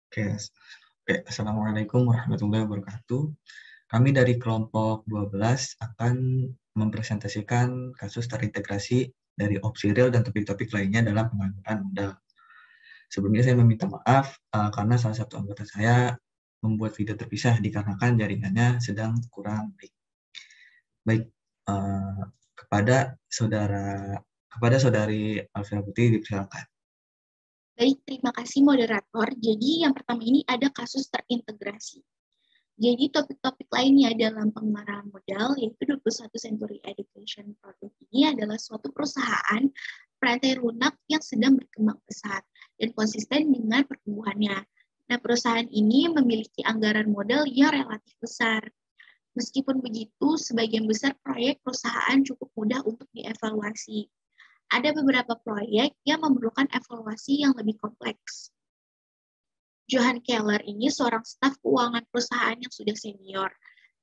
Oke, Assalamualaikum warahmatullahi wabarakatuh. Kami dari kelompok 12 akan mempresentasikan kasus terintegrasi dari opsi real dan topik-topik lainnya dalam pengambilan modal. Sebelumnya saya meminta maaf karena salah satu anggota saya membuat video terpisah dikarenakan jaringannya sedang kurang baik. Baik, kepada saudari Alvira Putri dipersilakan. Baik, terima kasih moderator. Jadi yang pertama ini ada kasus terintegrasi. Jadi topik-topik lainnya dalam pengembangan modal yaitu 21 Century Education Project ini adalah suatu perusahaan perantai lunak yang sedang berkembang pesat dan konsisten dengan pertumbuhannya. Nah, perusahaan ini memiliki anggaran modal yang relatif besar. Meskipun begitu, sebagian besar proyek perusahaan cukup mudah untuk dievaluasi. Ada beberapa proyek yang memerlukan evaluasi yang lebih kompleks. Johan Keller ini seorang staf keuangan perusahaan yang sudah senior.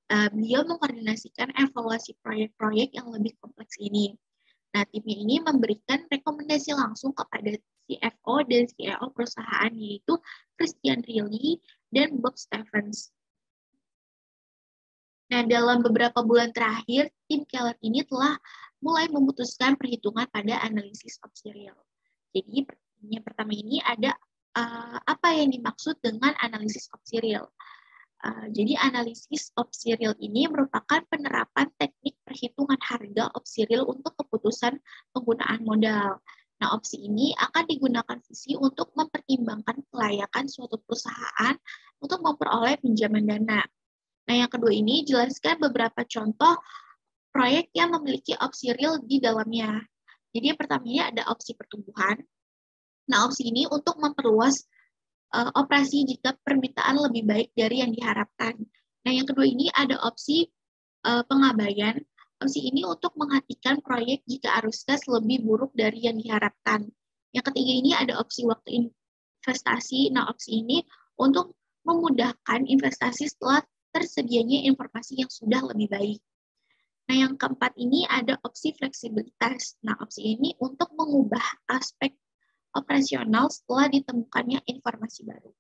Beliau mengkoordinasikan evaluasi proyek-proyek yang lebih kompleks ini. Nah, timnya ini memberikan rekomendasi langsung kepada CFO dan CEO perusahaan, yaitu Christian Riley dan Bob Stephens. Nah, dalam beberapa bulan terakhir, tim Keller ini telah mulai memutuskan perhitungan pada analisis opsi real. Jadi, yang pertama ini ada apa yang dimaksud dengan analisis opsi real. Jadi, analisis opsi real ini merupakan penerapan teknik perhitungan harga opsi real untuk keputusan penggunaan modal. Nah, opsi ini akan digunakan visi untuk mempertimbangkan kelayakan suatu perusahaan untuk memperoleh pinjaman dana. Nah, yang kedua ini jelaskan beberapa contoh proyek yang memiliki opsi real di dalamnya. Jadi yang pertama ini ada opsi pertumbuhan. Nah, opsi ini untuk memperluas operasi jika permintaan lebih baik dari yang diharapkan. Nah, yang kedua ini ada opsi pengabaian. Opsi ini untuk menghentikan proyek jika arus kas lebih buruk dari yang diharapkan. Yang ketiga ini ada opsi waktu investasi. Nah, opsi ini untuk memudahkan investasi setelah tersedianya informasi yang sudah lebih baik. Nah, yang keempat ini ada opsi fleksibilitas. Nah, opsi ini untuk mengubah aspek operasional setelah ditemukannya informasi baru.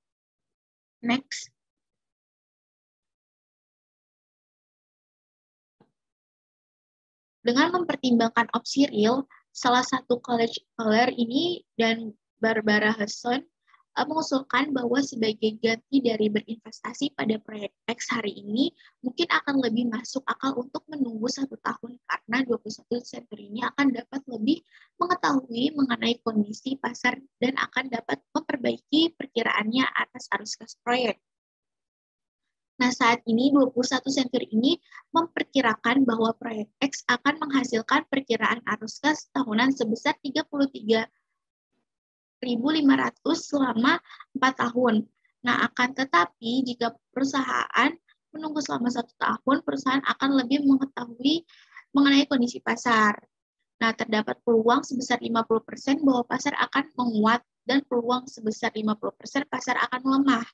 Next. Dengan mempertimbangkan opsi real, salah satu college scholar ini dan Barbara Hasson mengusulkan bahwa sebagai ganti dari berinvestasi pada proyek X hari ini, mungkin akan lebih masuk akal untuk menunggu 1 tahun karena 21 Century ini akan dapat lebih mengetahui mengenai kondisi pasar dan akan dapat memperbaiki perkiraannya atas arus kas proyek. Nah, saat ini 21 Century ini memperkirakan bahwa proyek X akan menghasilkan perkiraan arus kas tahunan sebesar 33.500 selama 4 tahun. Nah, akan tetapi jika perusahaan menunggu selama 1 tahun, perusahaan akan lebih mengetahui mengenai kondisi pasar. Nah, terdapat peluang sebesar 50% bahwa pasar akan menguat dan peluang sebesar 50% pasar akan melemah.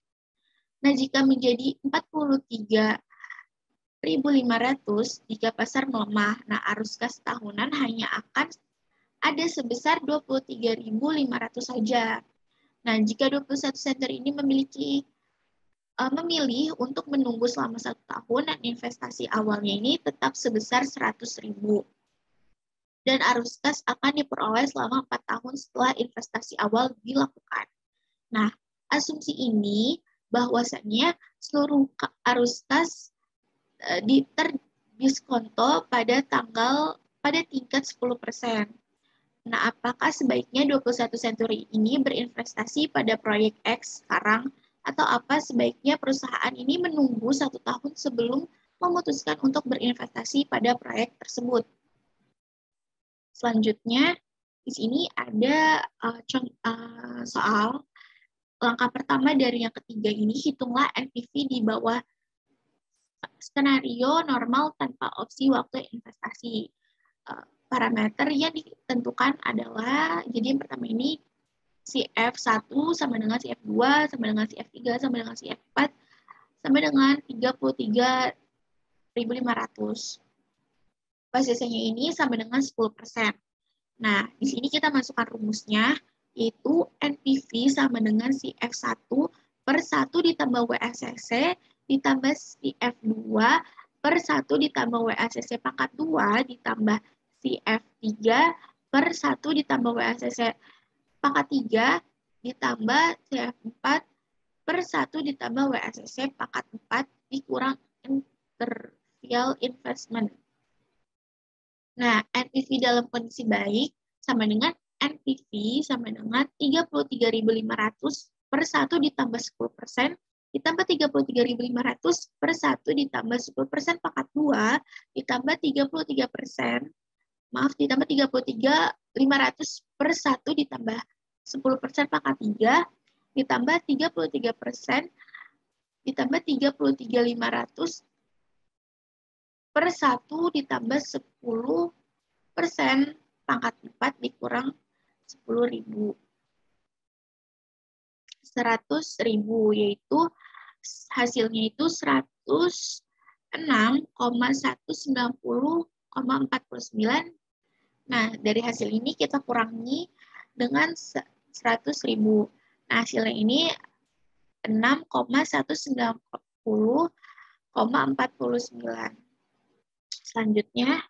Nah, jika menjadi 43.500 jika pasar melemah, nah arus kas tahunan hanya akan ada sebesar 23.500 saja. Nah, jika 21 Century ini memilih untuk menunggu selama 1 tahun dan investasi awalnya ini tetap sebesar 100.000. Dan arus kas akan diperoleh selama 4 tahun setelah investasi awal dilakukan. Nah, asumsi ini bahwasannya seluruh arus kas terdiskonto pada tingkat 10%. Nah, apakah sebaiknya 21 Century ini berinvestasi pada proyek X sekarang, atau apa sebaiknya perusahaan ini menunggu 1 tahun sebelum memutuskan untuk berinvestasi pada proyek tersebut? Selanjutnya, di sini ada soal langkah pertama dari yang ketiga ini, hitunglah NPV di bawah skenario normal tanpa opsi waktu investasi. Parameter yang ditentukan adalah, jadi yang pertama ini CF1 sama dengan CF2, sama dengan CF3, sama dengan CF4, sama dengan 33.500. Basisnya ini sama dengan 10%. Nah, di sini kita masukkan rumusnya, yaitu NPV sama dengan CF1 per 1 ditambah WACC ditambah CF2 per 1 ditambah WACC pangkat 2 ditambah CF3 per 1 ditambah WACC pangkat 3 ditambah CF4 per 1 ditambah WACC pangkat 4 dikurang interval investment. Nah, NPV dalam kondisi baik sama dengan NPV sama dengan 33.500 per 1 ditambah 10% ditambah 33.500 per 1 ditambah 10% pangkat 2 ditambah 33%, ditambah 33.500 per 1 ditambah 10% pangkat 3 ditambah 33% ditambah 33.500 per 1 ditambah 10% pangkat 4 dikurang 10.000. 100.000, yaitu hasilnya itu 106,190,49. Nah, dari hasil ini kita kurangi dengan 100.000. Nah, hasilnya ini 6,190,49. Selanjutnya,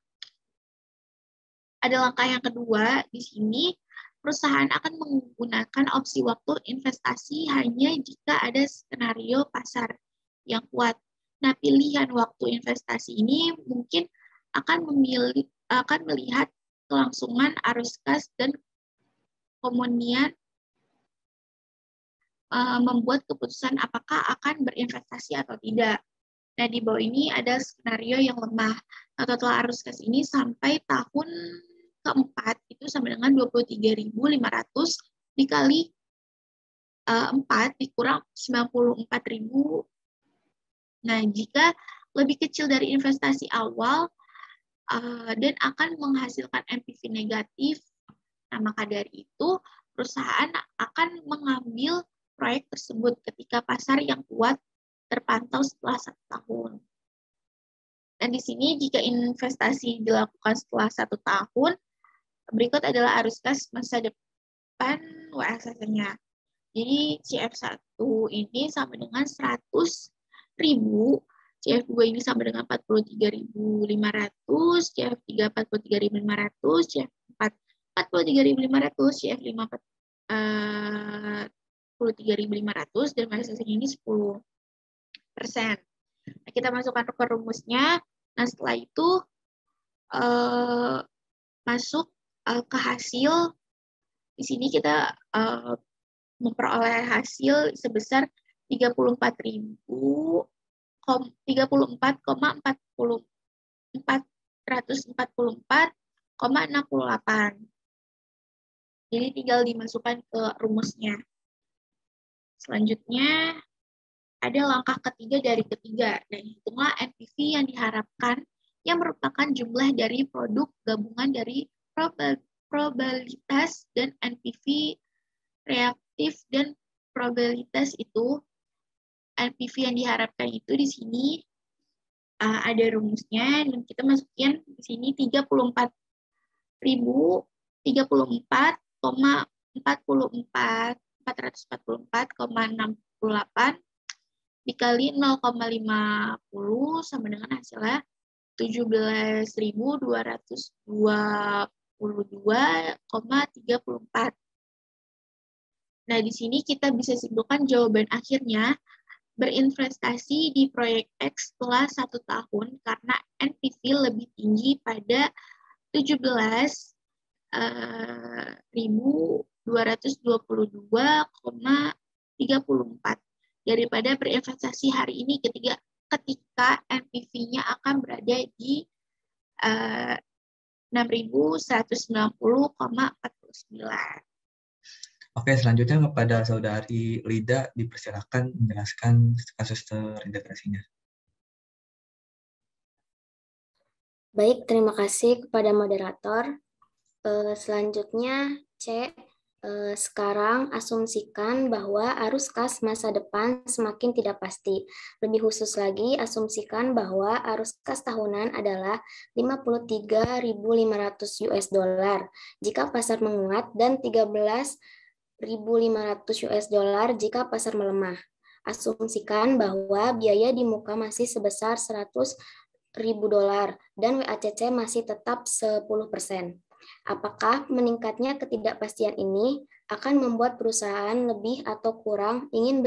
ada langkah yang kedua. Di sini, perusahaan akan menggunakan opsi waktu investasi hanya jika ada skenario pasar yang kuat. Nah, pilihan waktu investasi ini mungkin akan melihat kelangsungan arus kas dan kemudian membuat keputusan apakah akan berinvestasi atau tidak. Nah, di bawah ini ada skenario yang lemah. Nah, total arus kas ini sampai tahun keempat itu sama dengan 23.500 dikali 4 dikurang 94.000. Nah, jika lebih kecil dari investasi awal dan akan menghasilkan NPV negatif, nah maka dari itu perusahaan akan mengambil proyek tersebut ketika pasar yang kuat terpantau setelah 1 tahun. Dan di sini jika investasi dilakukan setelah 1 tahun, berikut adalah arus kas masa depan WACC-nya. Jadi CF1 ini sama dengan 100.000, CF2 ini sama dengan 43.500, CF3 43.500, CF4 43.500, CF5 43.500, dan WACC-nya ini 10%. Nah, kita masukkan ke rumusnya. Nah, setelah itu masuk ke hasil. Di sini kita memperoleh hasil sebesar 34.444,68. Jadi tinggal dimasukkan ke rumusnya. Selanjutnya ada langkah ketiga dari ketiga, dan hitunglah NPV yang diharapkan yang merupakan jumlah dari produk gabungan dari probabilitas dan NPV reaktif dan probabilitas itu. NPV yang diharapkan itu di sini ada rumusnya, dan kita masukin di sini 444,68 dikali 0,50 sama dengan hasilnya 17.222,34. Nah, di sini kita bisa simpulkan jawaban akhirnya berinvestasi di proyek X setelah 1 tahun karena NPV lebih tinggi pada 17.222,34 daripada berinvestasi hari ini ketika NPV-nya akan berada di 6.190,49. Oke, selanjutnya kepada Saudari Lida dipersilakan menjelaskan kasus terintegrasinya. Baik, terima kasih kepada moderator. Selanjutnya, C. Sekarang asumsikan bahwa arus kas masa depan semakin tidak pasti. Lebih khusus lagi, asumsikan bahwa arus kas tahunan adalah 53.500 US dollar jika pasar menguat dan 13 US dollar jika pasar melemah. Asumsikan bahwa biaya di muka masih sebesar 100.000 dolar dan WACC masih tetap 10%. Apakah meningkatnya ketidakpastian ini akan membuat perusahaan lebih atau kurang ingin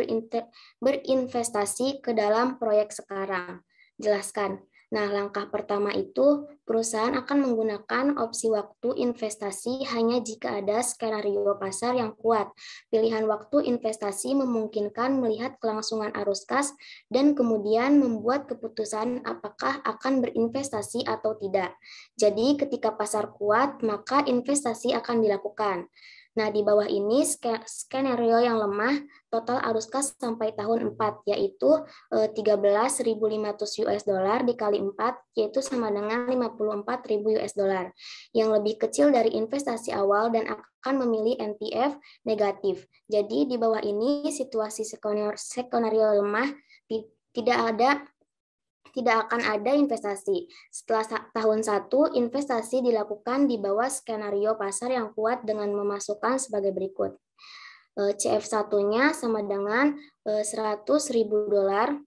berinvestasi ke dalam proyek sekarang? Jelaskan. Nah, langkah pertama itu, perusahaan akan menggunakan opsi waktu investasi hanya jika ada skenario pasar yang kuat. Pilihan waktu investasi memungkinkan melihat kelangsungan arus kas dan kemudian membuat keputusan apakah akan berinvestasi atau tidak. Jadi, ketika pasar kuat, maka investasi akan dilakukan. Nah, di bawah ini skenario yang lemah, total arus kas sampai tahun 4, yaitu 13.500 US dollar dikali 4, yaitu sama dengan 54.000 US dollar. Yang lebih kecil dari investasi awal dan akan memilih NPF negatif. Jadi, di bawah ini situasi skenario lemah tidak akan ada investasi. Setelah tahun 1, investasi dilakukan di bawah skenario pasar yang kuat dengan memasukkan sebagai berikut. CF1-nya sama dengan 100.000 dolar,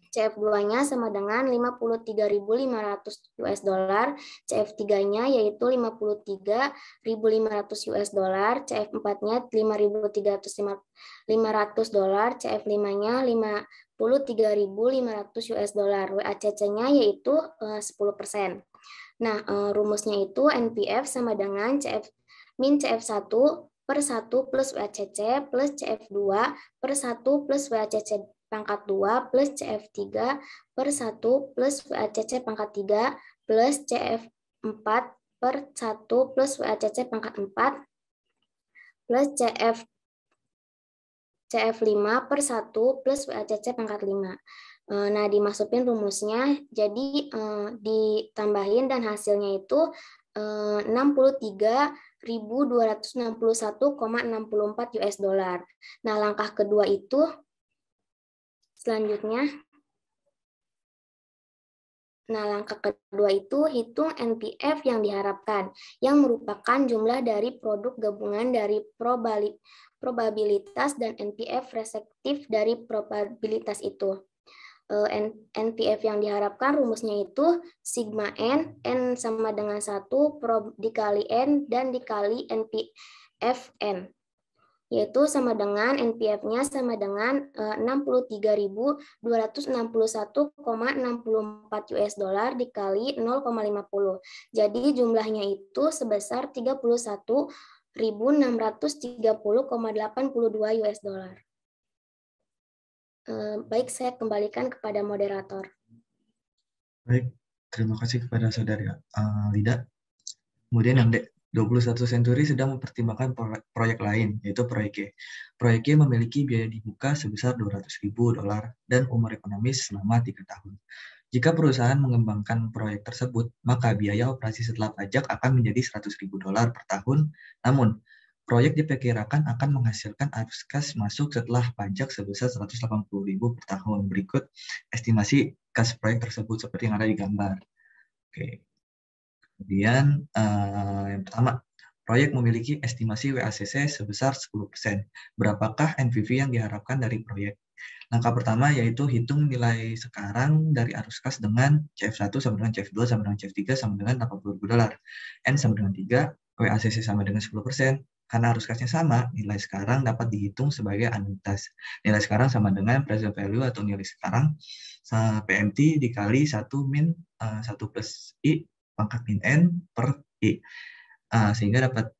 CF2-nya sama dengan 53.500 US dollar, CF3-nya yaitu 53.500 US dollar, CF4-nya 5.500 dolar, CF5-nya 53.500 US dollar, WACC-nya yaitu 10%. Nah, rumusnya itu NPF sama dengan min CF1 per 1 plus WACC plus CF2 per 1 plus WACC pangkat 2 plus CF3 per 1 plus WACC pangkat 3 plus CF4 per 1 plus WACC pangkat 4 plus CF5 per 1 plus WACC pangkat 5. Nah, dimasukin rumusnya, jadi ditambahin dan hasilnya itu 63.261,64 US dollar. Nah, langkah kedua itu selanjutnya. Nah, langkah kedua itu hitung NPF yang diharapkan, yang merupakan jumlah dari produk gabungan dari probabilitas dan NPF respektif dari probabilitas itu. NPF yang diharapkan rumusnya itu sigma N sama dengan 1 dikali N dan dikali NPF N. Yaitu sama dengan NPF-nya sama dengan 63.261,64 US dollar dikali 0,50. Jadi jumlahnya itu sebesar 31.630,82 US dollar. Baik, saya kembalikan kepada moderator. Baik, terima kasih kepada Saudari Lida. Kemudian yang 21 Century sedang mempertimbangkan proyek lain, yaitu proyek E. Proyek E memiliki biaya di muka sebesar 200.000 dolar dan umur ekonomis selama 3 tahun. Jika perusahaan mengembangkan proyek tersebut, maka biaya operasi setelah pajak akan menjadi 100.000 dolar per tahun. Namun, proyek diperkirakan akan menghasilkan arus kas masuk setelah pajak sebesar 180.000 per tahun. Berikut estimasi kas proyek tersebut seperti yang ada di gambar. Oke. Kemudian yang pertama, proyek memiliki estimasi WACC sebesar 10%. Berapakah NPV yang diharapkan dari proyek? Langkah pertama yaitu hitung nilai sekarang dari arus kas dengan CF1 sama dengan CF2 sama dengan CF3 sama dengan 80.000 dolar. N sama dengan 3, WACC sama dengan 10%. Karena arus kasnya sama, nilai sekarang dapat dihitung sebagai anuitas. Nilai sekarang sama dengan present value atau nilai sekarang PMT dikali 1 min 1 plus I pangkat min N per I. Sehingga dapat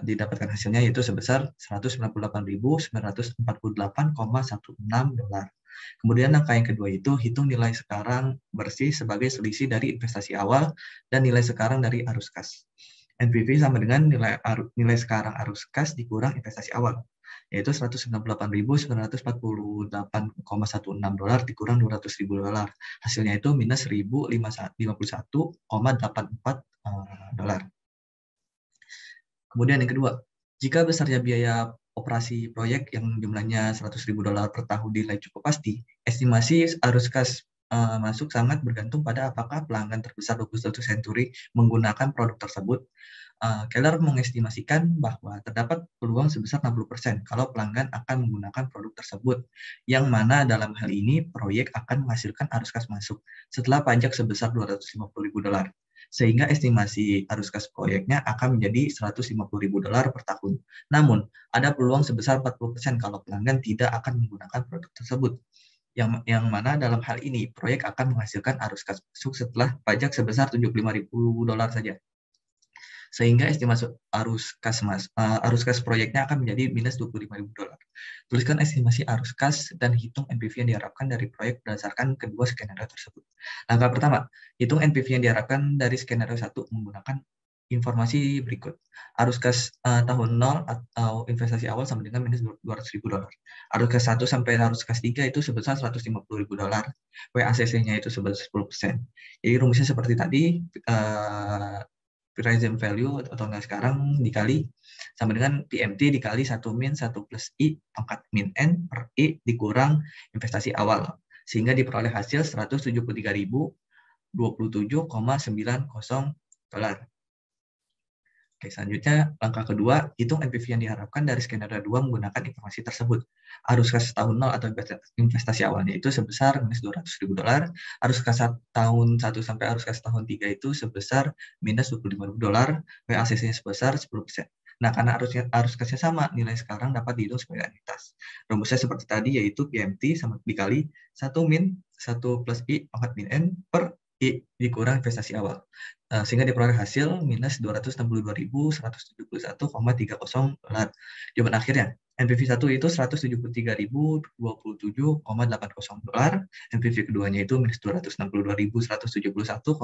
didapatkan hasilnya yaitu sebesar 198.948,16 dolar. Kemudian angka yang kedua itu hitung nilai sekarang bersih sebagai selisih dari investasi awal dan nilai sekarang dari arus kas. NPV sama dengan nilai sekarang arus kas dikurang investasi awal, yaitu 198.948,16 dolar dikurang 200.000 dolar. Hasilnya itu minus 1.051,84 dolar. Kemudian yang kedua, jika besarnya biaya operasi proyek yang jumlahnya 100.000 dolar per tahun dinilai cukup pasti, estimasi arus kas masuk sangat bergantung pada apakah pelanggan terbesar 21st Century menggunakan produk tersebut. Keller mengestimasikan bahwa terdapat peluang sebesar 60% kalau pelanggan akan menggunakan produk tersebut, yang mana dalam hal ini proyek akan menghasilkan arus kas masuk setelah pajak sebesar $250.000, sehingga estimasi arus kas proyeknya akan menjadi $150.000 per tahun. Namun, ada peluang sebesar 40% kalau pelanggan tidak akan menggunakan produk tersebut, yang mana dalam hal ini proyek akan menghasilkan arus kas masuk setelah pajak sebesar $75.000 saja, sehingga estimasi arus kas proyeknya akan menjadi minus $25.000. Tuliskan estimasi arus kas dan hitung NPV yang diharapkan dari proyek berdasarkan kedua skenario tersebut. Langkah pertama, hitung NPV yang diharapkan dari skenario 1 menggunakan informasi berikut. Arus kas tahun 0 atau investasi awal sama dengan minus $200.000. Arus kas 1 sampai arus kas 3 itu sebesar $150.000. WACC-nya itu sebesar 10%. Jadi rumusnya seperti tadi, present value atau nggak sekarang dikali sama dengan PMT dikali 1 min 1 plus I pangkat min N per I dikurang investasi awal, sehingga diperoleh hasil $173.027,90. Oke, selanjutnya langkah kedua, hitung NPV yang diharapkan dari skenario 2 menggunakan informasi tersebut. Arus kas tahun 0 atau investasi awalnya itu sebesar minus $200.000, arus kas tahun 1 sampai arus kas tahun 3 itu sebesar minus $25.000, WACC-nya sebesar 10%. Nah, karena arus kasnya sama, nilai sekarang dapat dihitung sebagai anuitas. Rumusnya seperti tadi, yaitu PMT sama dikali 1 min 1 plus I pangkat min N per I dikurang investasi awal, sehingga diperoleh hasil minus $262.171,30. Jawaban akhirnya, NPV 1 itu $173.027,80. NPV keduanya itu minus $262.171,30.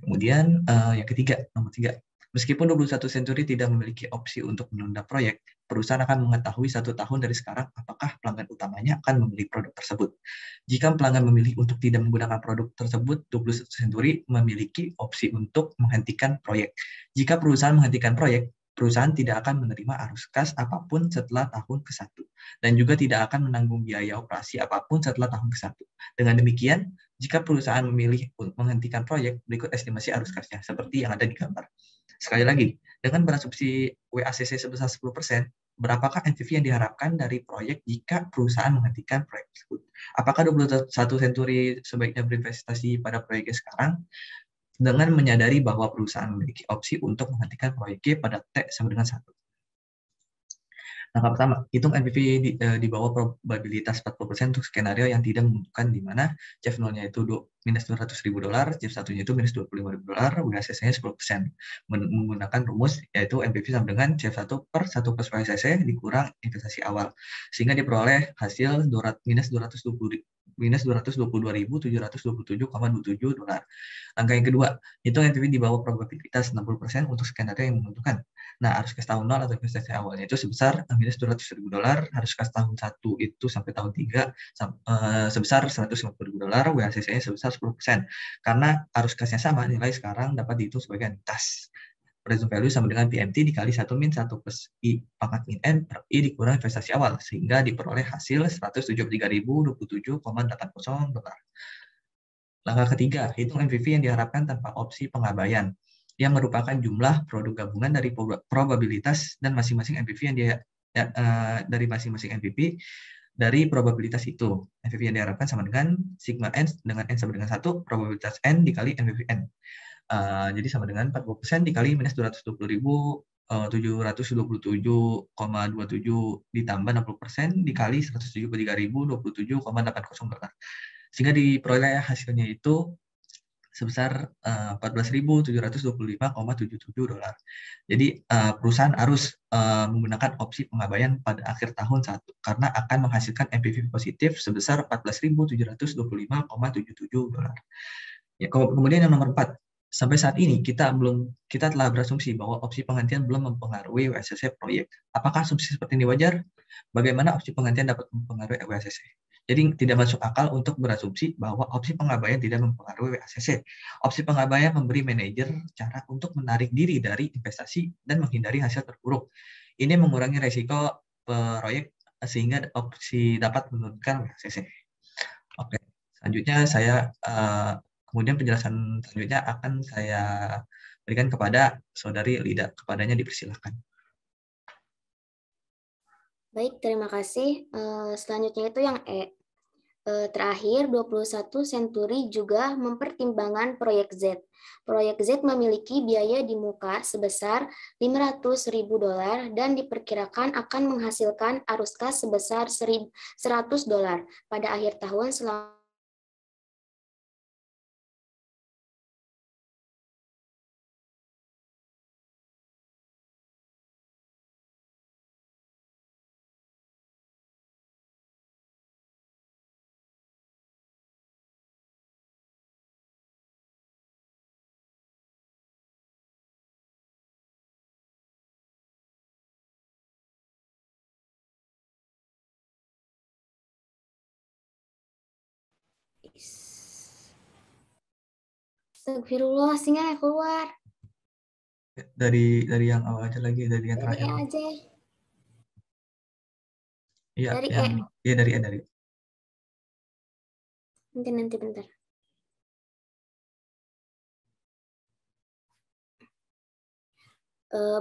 Kemudian yang ketiga, nomor 3. Meskipun 21st Century tidak memiliki opsi untuk menunda proyek, perusahaan akan mengetahui 1 tahun dari sekarang apakah pelanggan utamanya akan membeli produk tersebut. Jika pelanggan memilih untuk tidak menggunakan produk tersebut, 21st Century memiliki opsi untuk menghentikan proyek. Jika perusahaan menghentikan proyek, perusahaan tidak akan menerima arus kas apapun setelah tahun ke-1, dan juga tidak akan menanggung biaya operasi apapun setelah tahun ke-1. Dengan demikian, jika perusahaan memilih untuk menghentikan proyek, berikut estimasi arus kasnya, seperti yang ada di gambar. Sekali lagi, dengan berasumsi WACC sebesar 10%, berapakah NPV yang diharapkan dari proyek jika perusahaan menghentikan proyek tersebut? Apakah 21st Century sebaiknya berinvestasi pada proyeknya sekarang, dengan menyadari bahwa perusahaan memiliki opsi untuk menghentikan proyeknya pada T sama dengan 1? Langkah pertama, hitung NPV di bawah probabilitas 40% untuk skenario yang tidak menentukan, di mana CF 0-nya itu minus $200.000, CF 1-nya itu minus $25.000, WACC-nya 10%. Menggunakan rumus yaitu NPV sama dengan CF 1 per 1 plus WACC dikurang investasi awal, sehingga diperoleh hasil minus $222.727,27. Langkah yang kedua, hitung NPV di bawah probabilitas 60% untuk skenario yang menentukan. Nah, arus kas tahun 0 atau investasi awalnya itu sebesar minus $200.000, arus kas tahun 1 itu sampai tahun 3 sebesar $150.000, WACC-nya sebesar 10%. Karena arus kasnya sama, nilai sekarang dapat dihitung sebagai anuitas. Present value sama dengan PMT dikali 1 min 1 plus I pangkat min N per I dikurang investasi awal, sehingga diperoleh hasil $173.027,80. Langkah ketiga, hitung NPV yang diharapkan tanpa opsi pengabaian, yang merupakan jumlah produk gabungan dari probabilitas dan masing-masing NPV dari masing-masing NPV dari probabilitas itu. NPV yang diharapkan sama dengan sigma N dengan N sama dengan 1, probabilitas N dikali NPV N. Jadi sama dengan 40% dikali minus 220.727,27 ditambah 60% dikali 173.027,80. Sehingga diperoleh hasilnya itu sebesar $14.725,77. Jadi perusahaan harus menggunakan opsi pengabaian pada akhir tahun 1 karena akan menghasilkan NPV positif sebesar $14.725,77. Ya, kemudian yang nomor 4, sampai saat ini kita telah berasumsi bahwa opsi penghentian belum mempengaruhi WACC proyek. Apakah asumsi seperti ini wajar? Bagaimana opsi penghentian dapat mempengaruhi WACC? Jadi tidak masuk akal untuk berasumsi bahwa opsi pengabaian tidak mempengaruhi WACC. Opsi pengabaian memberi manajer cara untuk menarik diri dari investasi dan menghindari hasil terburuk. Ini mengurangi risiko proyek sehingga opsi dapat menurunkan WACC. Oke, selanjutnya kemudian penjelasan selanjutnya akan saya berikan kepada Saudari Lida. Kepadanya dipersilahkan. Baik, terima kasih. Selanjutnya itu yang E. Terakhir, 21 Century juga mempertimbangkan proyek Z. Proyek Z memiliki biaya di muka sebesar $500.000 dan diperkirakan akan menghasilkan arus kas sebesar $100 pada akhir tahun selama Astagfirullah, singa keluar. Dari yang awal aja lagi, dari yang Dari terakhir. E aja. Iya, Dari yang E. iya dari E. Nanti bentar.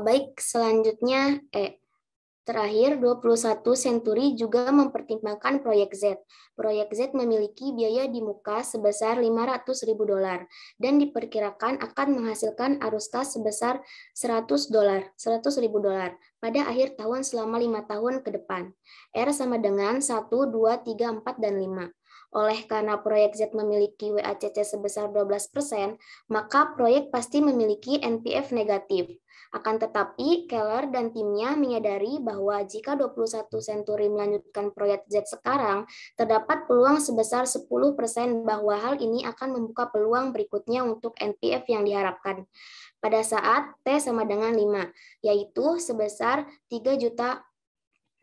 Baik, selanjutnya Terakhir, 21 Century juga mempertimbangkan proyek Z. Proyek Z memiliki biaya di muka sebesar $500.000 dan diperkirakan akan menghasilkan arus kas sebesar $100.000 pada akhir tahun selama 5 tahun ke depan. R sama dengan 1, 2, 3, 4, dan 5. Oleh karena proyek Z memiliki WACC sebesar 12%, maka proyek pasti memiliki NPF negatif. Akan tetapi, Keller dan timnya menyadari bahwa jika 21 Century melanjutkan proyek Z sekarang, terdapat peluang sebesar 10% bahwa hal ini akan membuka peluang berikutnya untuk NPF yang diharapkan. Pada saat T sama dengan 5, yaitu sebesar 3 juta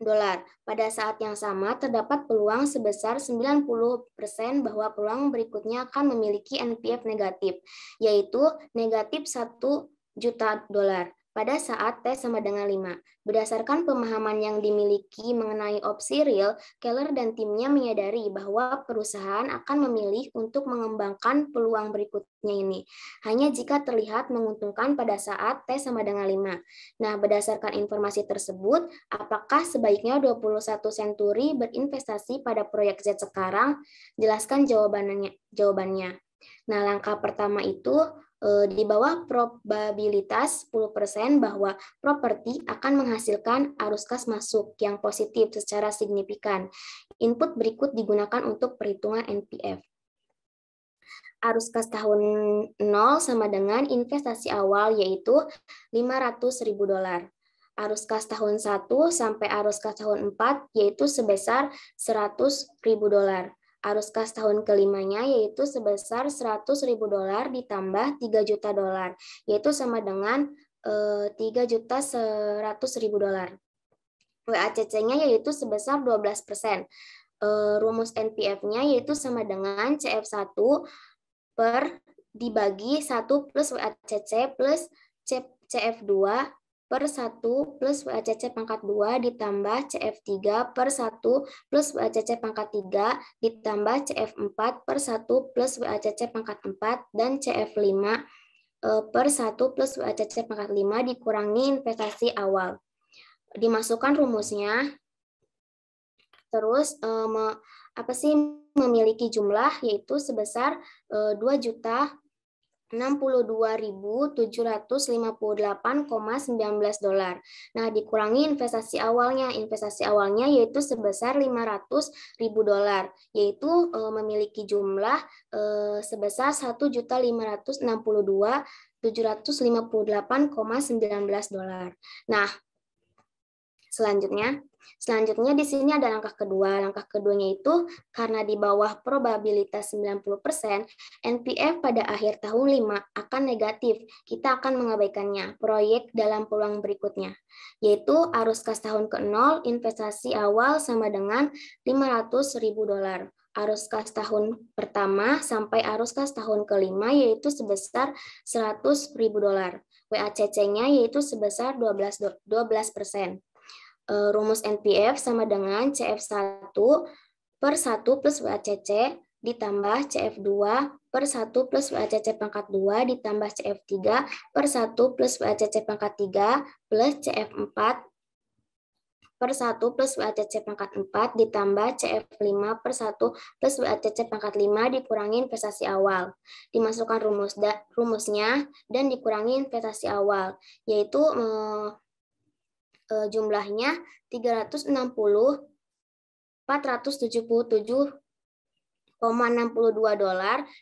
dolar. Pada saat yang sama, terdapat peluang sebesar 90% bahwa peluang berikutnya akan memiliki NPF negatif, yaitu negatif 1 juta dolar pada saat T sama dengan 5. Berdasarkan pemahaman yang dimiliki mengenai opsi real, Keller dan timnya menyadari bahwa perusahaan akan memilih untuk mengembangkan peluang berikutnya ini, hanya jika terlihat menguntungkan pada saat T sama dengan 5. Nah, berdasarkan informasi tersebut, apakah sebaiknya 21 Century berinvestasi pada proyek Z sekarang? Jelaskan jawabannya. Nah, langkah pertama itu di bawah probabilitas 10% bahwa properti akan menghasilkan arus kas masuk yang positif secara signifikan. Input berikut digunakan untuk perhitungan NPF. Arus kas tahun 0 sama dengan investasi awal yaitu $500.000. Arus kas tahun 1 sampai arus kas tahun 4 yaitu sebesar $100.000. Arus kas tahun kelimanya yaitu sebesar $100.000 ditambah $3 juta, yaitu sama dengan $3.100.000. WACC-nya yaitu sebesar 12%. Rumus NPF-nya yaitu sama dengan CF1 per dibagi 1 plus WACC plus CF2 per 1 plus WACC pangkat 2 ditambah CF3 per 1 plus WACC pangkat 3 ditambah CF4 per 1 plus WACC pangkat 4 dan CF5 per 1 plus WACC pangkat 5 dikurangi investasi awal. Dimasukkan rumusnya, terus memiliki jumlah yaitu sebesar 2.062.758,19 dolar. Nah, dikurangi investasi awalnya. Investasi awalnya yaitu sebesar 500.000 dolar, yaitu memiliki jumlah sebesar 1.562.758,19 dolar. Nah, Selanjutnya di sini ada langkah kedua. Langkah keduanya itu karena di bawah probabilitas 90%, NPF pada akhir tahun 5 akan negatif. Kita akan mengabaikannya. Proyek dalam peluang berikutnya, yaitu arus kas tahun ke-0, investasi awal sama dengan $500.000. Arus kas tahun pertama sampai arus kas tahun ke-5 yaitu sebesar $100.000. WACC-nya yaitu sebesar 12%. Rumus NPF sama dengan CF1 per 1 plus WACC ditambah CF2 per 1 plus WACC pangkat 2 ditambah CF3 per 1 plus WACC pangkat 3 plus CF4 per 1 plus WACC pangkat 4 ditambah CF5 per 1 plus WACC pangkat 5 dikurangi investasi awal. Dimasukkan rumusnya dan dikurangi investasi awal, yaitu jumlahnya 477,62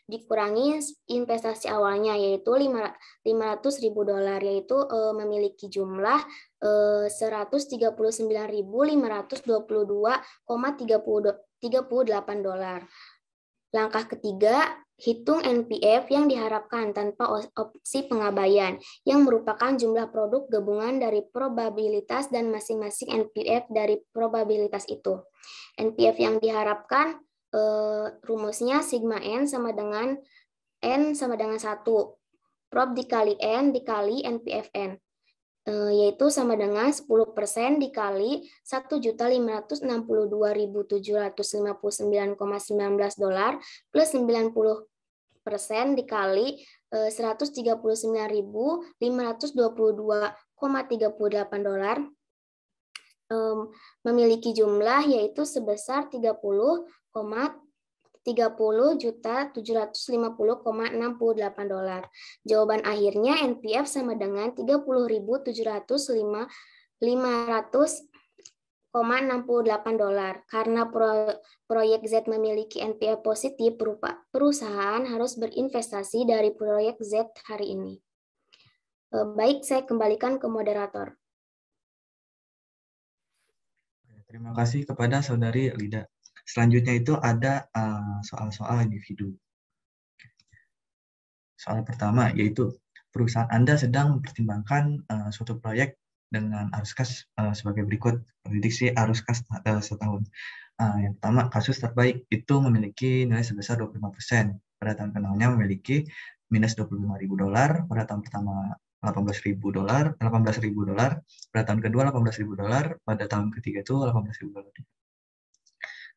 dikurangi investasi awalnya yaitu $500.000, yaitu memiliki jumlah $139.522,38. Langkah ketiga, hitung NPF yang diharapkan tanpa opsi pengabaian, yang merupakan jumlah produk gabungan dari probabilitas dan masing-masing NPF dari probabilitas itu. NPF yang diharapkan rumusnya sigma N sama dengan 1. Prob dikali N dikali NPF N. Yaitu sama dengan 10% dikali $1.562.759,19 plus 90% dikali $139.522,38 memiliki jumlah yaitu sebesar 30.750,68 Jawaban akhirnya NPF sama dengan 30.700,500,68 Karena proyek Z memiliki NPF positif, perusahaan harus berinvestasi dari proyek Z hari ini. Baik, saya kembalikan ke moderator. Terima kasih kepada Saudari Lida. Selanjutnya itu ada soal-soal individu. Soal pertama yaitu perusahaan Anda sedang mempertimbangkan suatu proyek dengan arus kas sebagai berikut. Prediksi arus kas setahun. Yang pertama, kasus terbaik itu memiliki nilai sebesar 25%. Pada tahun kenalnya memiliki minus $25.000, pada tahun pertama $18.000, pada tahun kedua $18.000, pada tahun ketiga itu $18.000.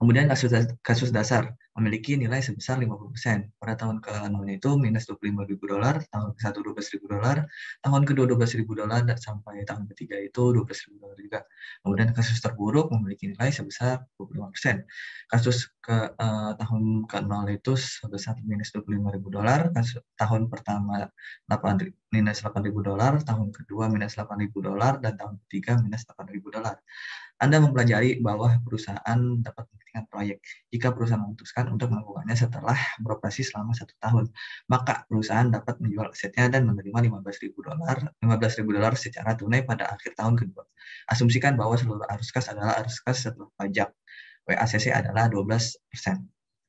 Kemudian kasus dasar memiliki nilai sebesar 50%. Pada tahun ke-0 itu minus $25.000, tahun ke-1 $12.000, tahun ke-2 $12.000, dan sampai tahun ketiga itu $12.000 juga. Kemudian kasus terburuk memiliki nilai sebesar 25%. Kasus tahun ke-0 itu sebesar minus $25.000, tahun pertama minus $8.000, tahun kedua minus $8.000, dan tahun ketiga minus $8.000. Anda mempelajari bahwa perusahaan dapat menghentikan proyek jika perusahaan memutuskan untuk melakukannya setelah beroperasi selama 1 tahun. Maka perusahaan dapat menjual asetnya dan menerima $15.000 secara tunai pada akhir tahun kedua. Asumsikan bahwa seluruh arus kas adalah arus kas setelah pajak. WACC adalah 12%.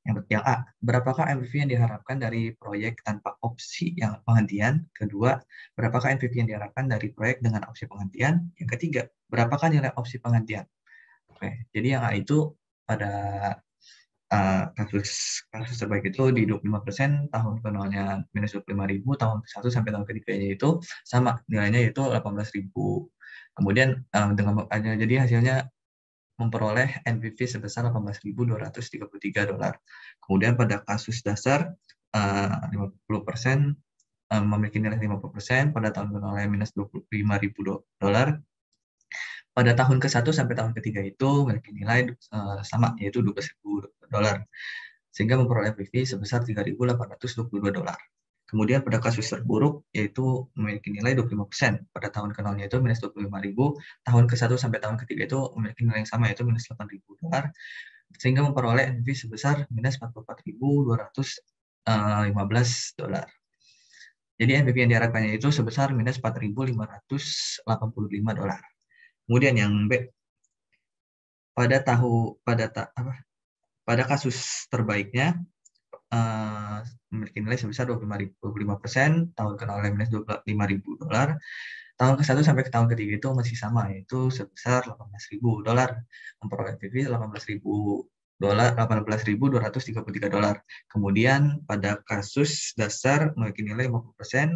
Yang A, berapakah NPV yang diharapkan dari proyek tanpa opsi yang penghentian? Kedua, berapakah NPV yang diharapkan dari proyek dengan opsi penghentian? Yang ketiga, berapakah nilai opsi penghentian? Oke, jadi yang A itu pada kasus terbaik itu di 25%, tahun ke-0-nya minus 25.000, tahun ke-1 sampai tahun ke-3-nya itu sama, nilainya yaitu 18.000. Kemudian jadi hasilnya memperoleh NPV sebesar $18.233. Kemudian pada kasus dasar 50% memiliki nilai 50%, pada tahun ke-0 minus $25.000. Pada tahun ke-1 sampai tahun ke-3 itu memiliki nilai sama, yaitu $12.000. Sehingga memperoleh NPV sebesar $3.822. Kemudian pada kasus terburuk, yaitu memiliki nilai 25%. Pada tahun ke-0-nya itu minus 25.000, tahun ke-1 sampai tahun ke-3 itu memiliki nilai yang sama, yaitu minus $8.000, sehingga memperoleh NPV sebesar minus $44.215. Jadi NPV yang diharapkannya itu sebesar minus $4.585. Kemudian yang B, pada kasus terbaiknya, memiliki nilai sebesar 25%, tahun ke-0 minus $5.000, tahun ke-1 sampai ke tahun ketiga itu masih sama, yaitu sebesar $18.000, memperoleh NPV $18.233. Kemudian pada kasus dasar memiliki nilai 50%,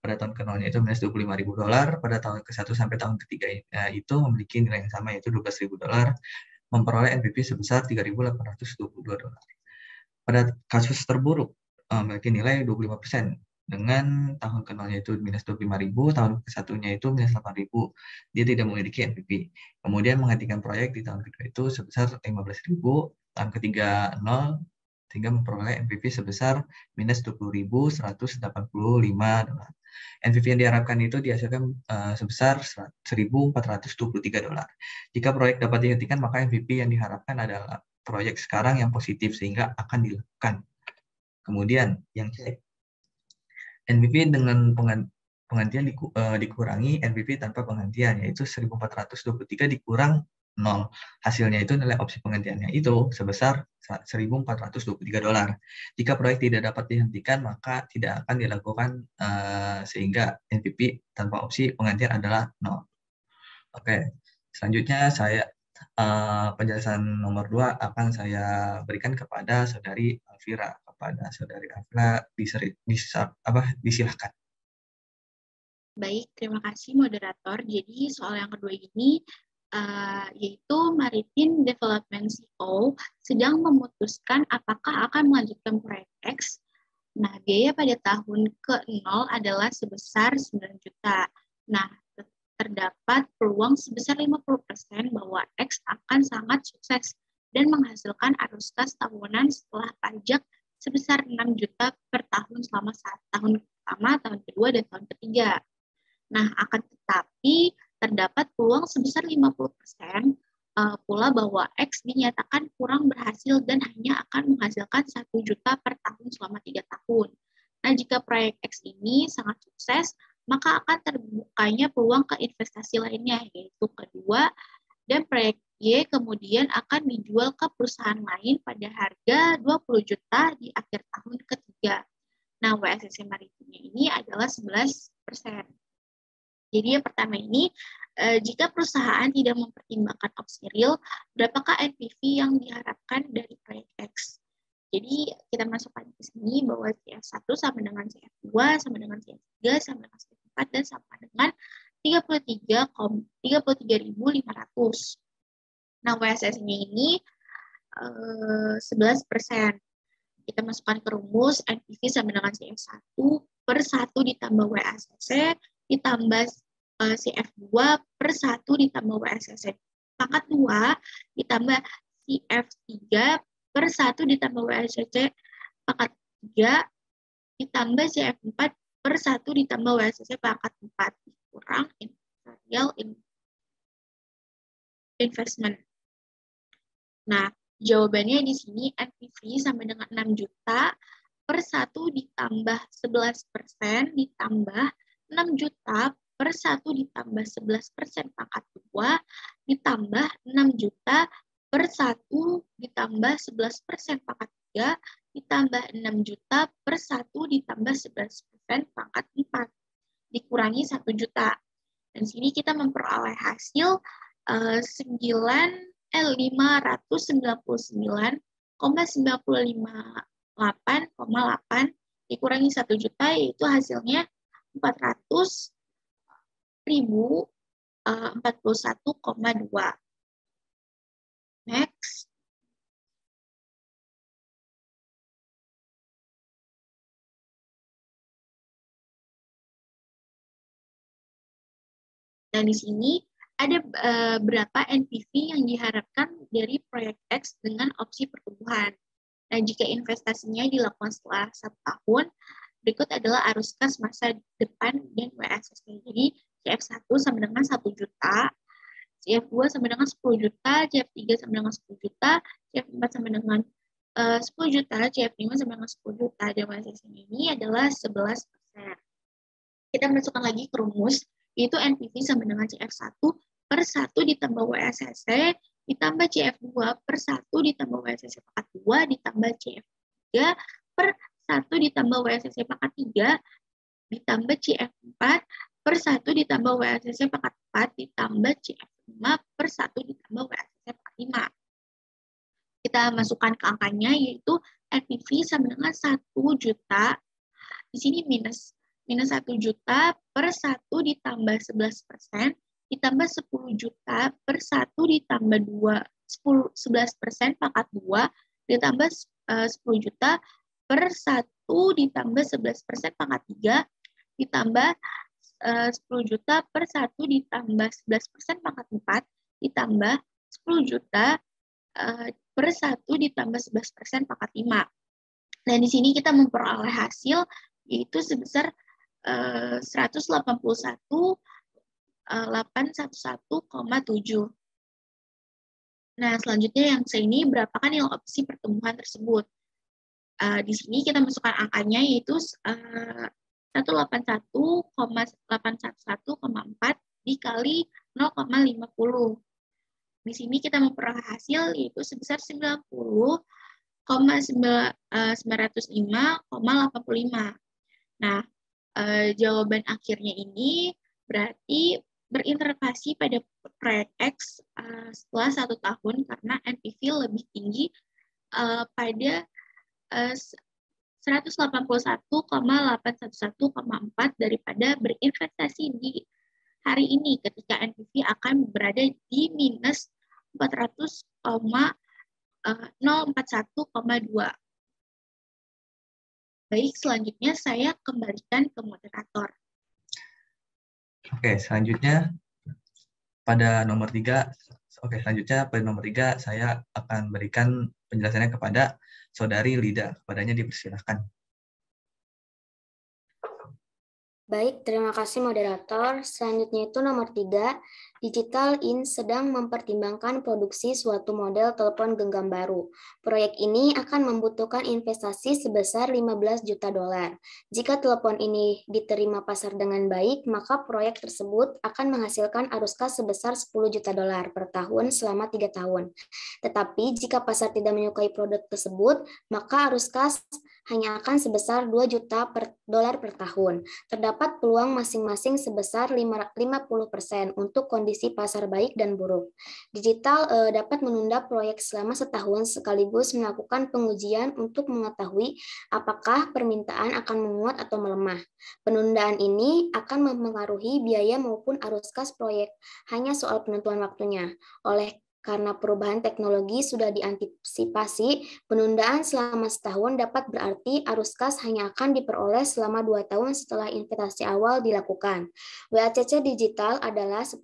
pada tahun ke-0-nya itu minus $25.000, pada tahun ke-1 sampai tahun ketiga itu memiliki nilai yang sama, yaitu $12.000. memperoleh NPV sebesar $3.822. Pada kasus terburuk, memiliki nilai 25%, dengan tahun ke-0-nya itu minus 25.000, tahun ke-1-nya itu minus 8.000. Dia tidak memiliki NPV. Kemudian menghentikan proyek di tahun kedua itu sebesar 15.000, tahun ketiga 0, sehingga memperoleh NPV sebesar minus 20.185 dolar. NPV yang diharapkan itu dihasilkan sebesar 1.423 dolar. Jika proyek dapat dihentikan, maka NPV yang diharapkan adalah proyek sekarang yang positif, sehingga akan dilakukan. Kemudian yang C, NPV dengan penghentian dikurangi NPV tanpa penghentian, yaitu 1.423 dikurang 0. Hasilnya itu nilai opsi penghentiannya itu sebesar 1.423 dolar. Jika proyek tidak dapat dihentikan, maka tidak akan dilakukan, sehingga NPV tanpa opsi penghentian adalah 0. Oke, selanjutnya penjelasan nomor 2 akan saya berikan kepada Saudari Alvira. Kepada Saudari Alvira, disilahkan. Baik, terima kasih moderator. Jadi soal yang kedua ini yaitu Maritime Development CO sedang memutuskan apakah akan melanjutkan proyek X. Nah, biaya pada tahun ke-0 adalah sebesar 9 juta. Nah, terdapat peluang sebesar 50% bahwa X akan sangat sukses dan menghasilkan arus kas tahunan setelah pajak sebesar 6 juta per tahun selama tahun pertama, tahun kedua, dan tahun ketiga. Nah, akan tetapi terdapat peluang sebesar 50% pula bahwa X dinyatakan kurang berhasil dan hanya akan menghasilkan 1 juta per tahun selama 3 tahun. Nah, jika proyek X ini sangat sukses, maka akan terbukanya peluang ke investasi lainnya, yaitu kedua, dan proyek Y kemudian akan dijual ke perusahaan lain pada harga 20 juta di akhir tahun ketiga. Nah, WSSC Maritimnya ini adalah 11%. Jadi yang pertama ini, jika perusahaan tidak mempertimbangkan opsi real, berapakah NPV yang diharapkan dari proyek X? Jadi kita masukkan ke sini bahwa CF1 sama dengan CF2, sama dengan CF3, sama dengan CF4, dan sama dengan 33.500. Nah, WSS-nya ini 11%. Kita masukkan ke rumus, NPV sama dengan CF1 per 1 ditambah WSSC ditambah CF2 per 1 ditambah WSSC pangkat 2 ditambah CF3 per 1 ditambah WSSC pangkat 3 ditambah CF4 per 1 ditambah WSSC pangkat 4 kurang real investment. Nah, jawabannya di sini NPV sama dengan 6 juta per 1 ditambah 11% ditambah 6 juta per 1 ditambah 11% pangkat 2 ditambah 6 juta per 1 ditambah 11% pangkat 3 ditambah 6 juta per 1 ditambah 11% pangkat 4 dikurangi 1 juta. Dan sini kita memperoleh hasil 599,958,8 dikurangi 1 juta, yaitu hasilnya 400.041,2. Next. Dan di sini ada berapa NPV yang diharapkan dari proyek X dengan opsi pertumbuhan. Nah, jika investasinya dilakukan setelah 1 tahun, berikut adalah arus kas masa depan dan WSSC. Jadi, CF1 sama dengan 1 juta, CF2 sama dengan 10 juta, CF3 sama dengan 10 juta, CF4 sama dengan 10 juta, CF5 sama dengan 10 juta, dan WSSC ini adalah 11%. Kita masukkan lagi ke rumus, yaitu NPV sama dengan CF1 per 1 ditambah WSSC ditambah CF2 per 1 ditambah WSSC pangkat 2 ditambah CF3 per 1 ditambah WSSC pangkat 3 ditambah CF4 per 1 ditambah WSSC pangkat 4 ditambah CF5 per 1 ditambah WSSC pangkat 5. Kita masukkan ke angkanya, yaitu NPV sama dengan 1 juta. Di sini minus 1 juta per 1 ditambah 11% ditambah 10 juta per 1 ditambah 2 11% pangkat 2 ditambah 10 juta per 1 ditambah 11% pangkat 3 ditambah 10 juta per 1 ditambah 11% pangkat 4 ditambah 10 juta per 1 ditambah 11% pangkat 5. Dan di sini kita memperoleh hasil yaitu sebesar 181.811,7. Nah, selanjutnya yang C ini berapakah nilai opsi pertumbuhan tersebut? Di sini kita masukkan angkanya yaitu 181,811,4 dikali 0,50. Di sini kita memperoleh hasil yaitu sebesar 90,905,85. Nah, jawaban akhirnya ini berarti berinterpretasi pada proyek X setelah 1 tahun karena NPV lebih tinggi pada 181,811,4 daripada berinvestasi di hari ini ketika NPV akan berada di minus 400,041,2. Baik, selanjutnya saya kembalikan ke moderator. Oke, selanjutnya pada nomor 3. Selanjutnya pada nomor 3 saya akan berikan penjelasannya kepada Saudari Lida. Kepadanya dipersilahkan. Baik, terima kasih moderator. Selanjutnya itu nomor 3, Digital In sedang mempertimbangkan produksi suatu model telepon genggam baru. Proyek ini akan membutuhkan investasi sebesar 15 juta dolar. Jika telepon ini diterima pasar dengan baik, maka proyek tersebut akan menghasilkan arus kas sebesar 10 juta dolar per tahun selama 3 tahun. Tetapi jika pasar tidak menyukai produk tersebut, maka arus kas hanya akan sebesar 2 juta dolar per tahun. Terdapat peluang masing-masing sebesar 50% untuk kondisi pasar baik dan buruk. Digital dapat menunda proyek selama setahun sekaligus melakukan pengujian untuk mengetahui apakah permintaan akan menguat atau melemah. Penundaan ini akan mempengaruhi biaya maupun arus kas proyek, hanya soal penentuan waktunya. Karena perubahan teknologi sudah diantisipasi, penundaan selama setahun dapat berarti arus kas hanya akan diperoleh selama 2 tahun setelah investasi awal dilakukan. WACC digital adalah 10%.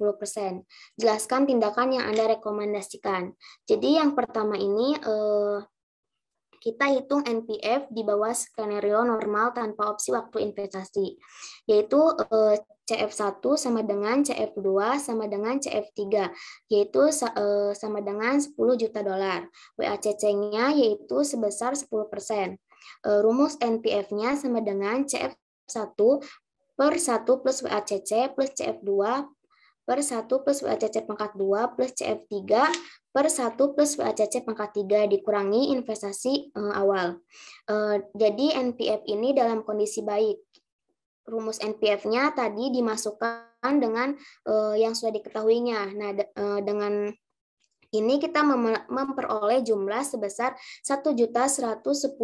Jelaskan tindakan yang Anda rekomendasikan. Jadi yang pertama ini kita hitung NPF di bawah skenario normal tanpa opsi waktu investasi, yaitu CF1 sama dengan CF2 sama dengan CF3, yaitu sama dengan 10 juta dolar. WACC-nya yaitu sebesar 10%. Rumus NPF-nya sama dengan CF1 per 1 plus WACC plus CF2 per 1 plus WACC pangkat 2 plus CF3 per 1 plus WACC pangkat 3 dikurangi investasi awal. Jadi NPF ini dalam kondisi baik. Rumus NPF-nya tadi dimasukkan dengan yang sudah diketahuinya. Nah, dengan ini kita memperoleh jumlah sebesar 1.110.000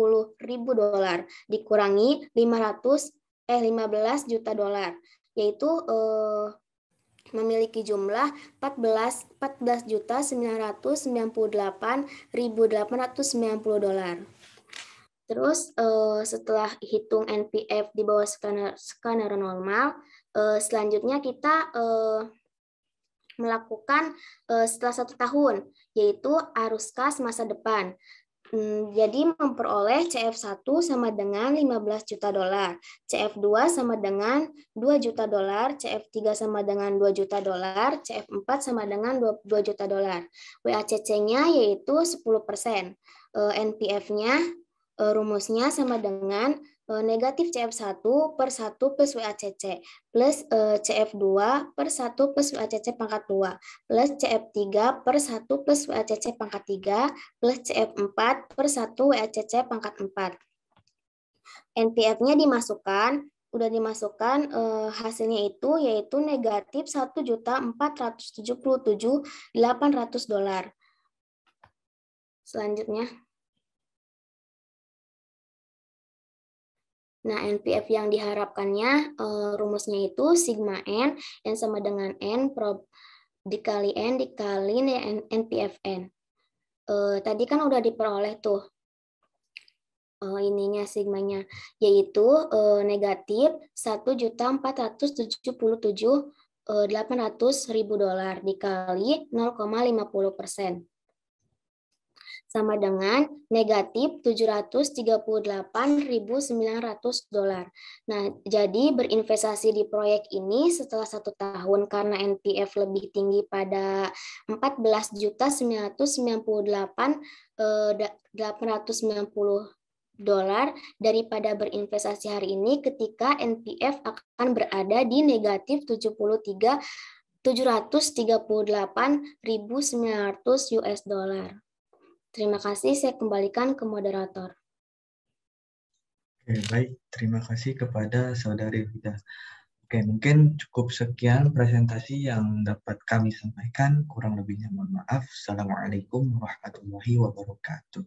dolar dikurangi 15 juta dolar, yaitu memiliki jumlah 14.998.890 dolar. Terus setelah hitung NPF di bawah skenario normal, selanjutnya kita melakukan setelah 1 tahun, yaitu arus kas masa depan. Jadi memperoleh CF1 sama dengan 15 juta dolar, CF2 sama dengan 2 juta dolar, CF3 sama dengan 2 juta dolar, CF4 sama dengan 2 juta dolar. WACC-nya yaitu 10%. NPF-nya rumusnya sama dengan negatif CF1 per 1 plus WACC plus CF2 per 1 plus WACC pangkat 2 plus CF3 per 1 plus WACC pangkat 3 plus CF4 per 1 WACC pangkat 4. NPF-nya udah dimasukkan hasilnya itu yaitu negatif 1.477.800 dolar. Selanjutnya. Nah, NPF yang diharapkannya rumusnya itu sigma N yang sama dengan N dikali NPF N. Tadi kan udah diperoleh tuh ininya sigmanya, yaitu negatif 1.477.800.000 dolar dikali 0,50%. Sama dengan negatif 738.900 dolar. Nah, jadi berinvestasi di proyek ini setelah 1 tahun karena NPF lebih tinggi pada 14.998.890 dolar daripada berinvestasi hari ini ketika NPF akan berada di negatif 738.900 US dollar. Terima kasih, saya kembalikan ke moderator. Oke, baik. Terima kasih kepada Saudari Vida. Oke, mungkin cukup sekian presentasi yang dapat kami sampaikan. Kurang lebihnya mohon maaf. Assalamualaikum warahmatullahi wabarakatuh.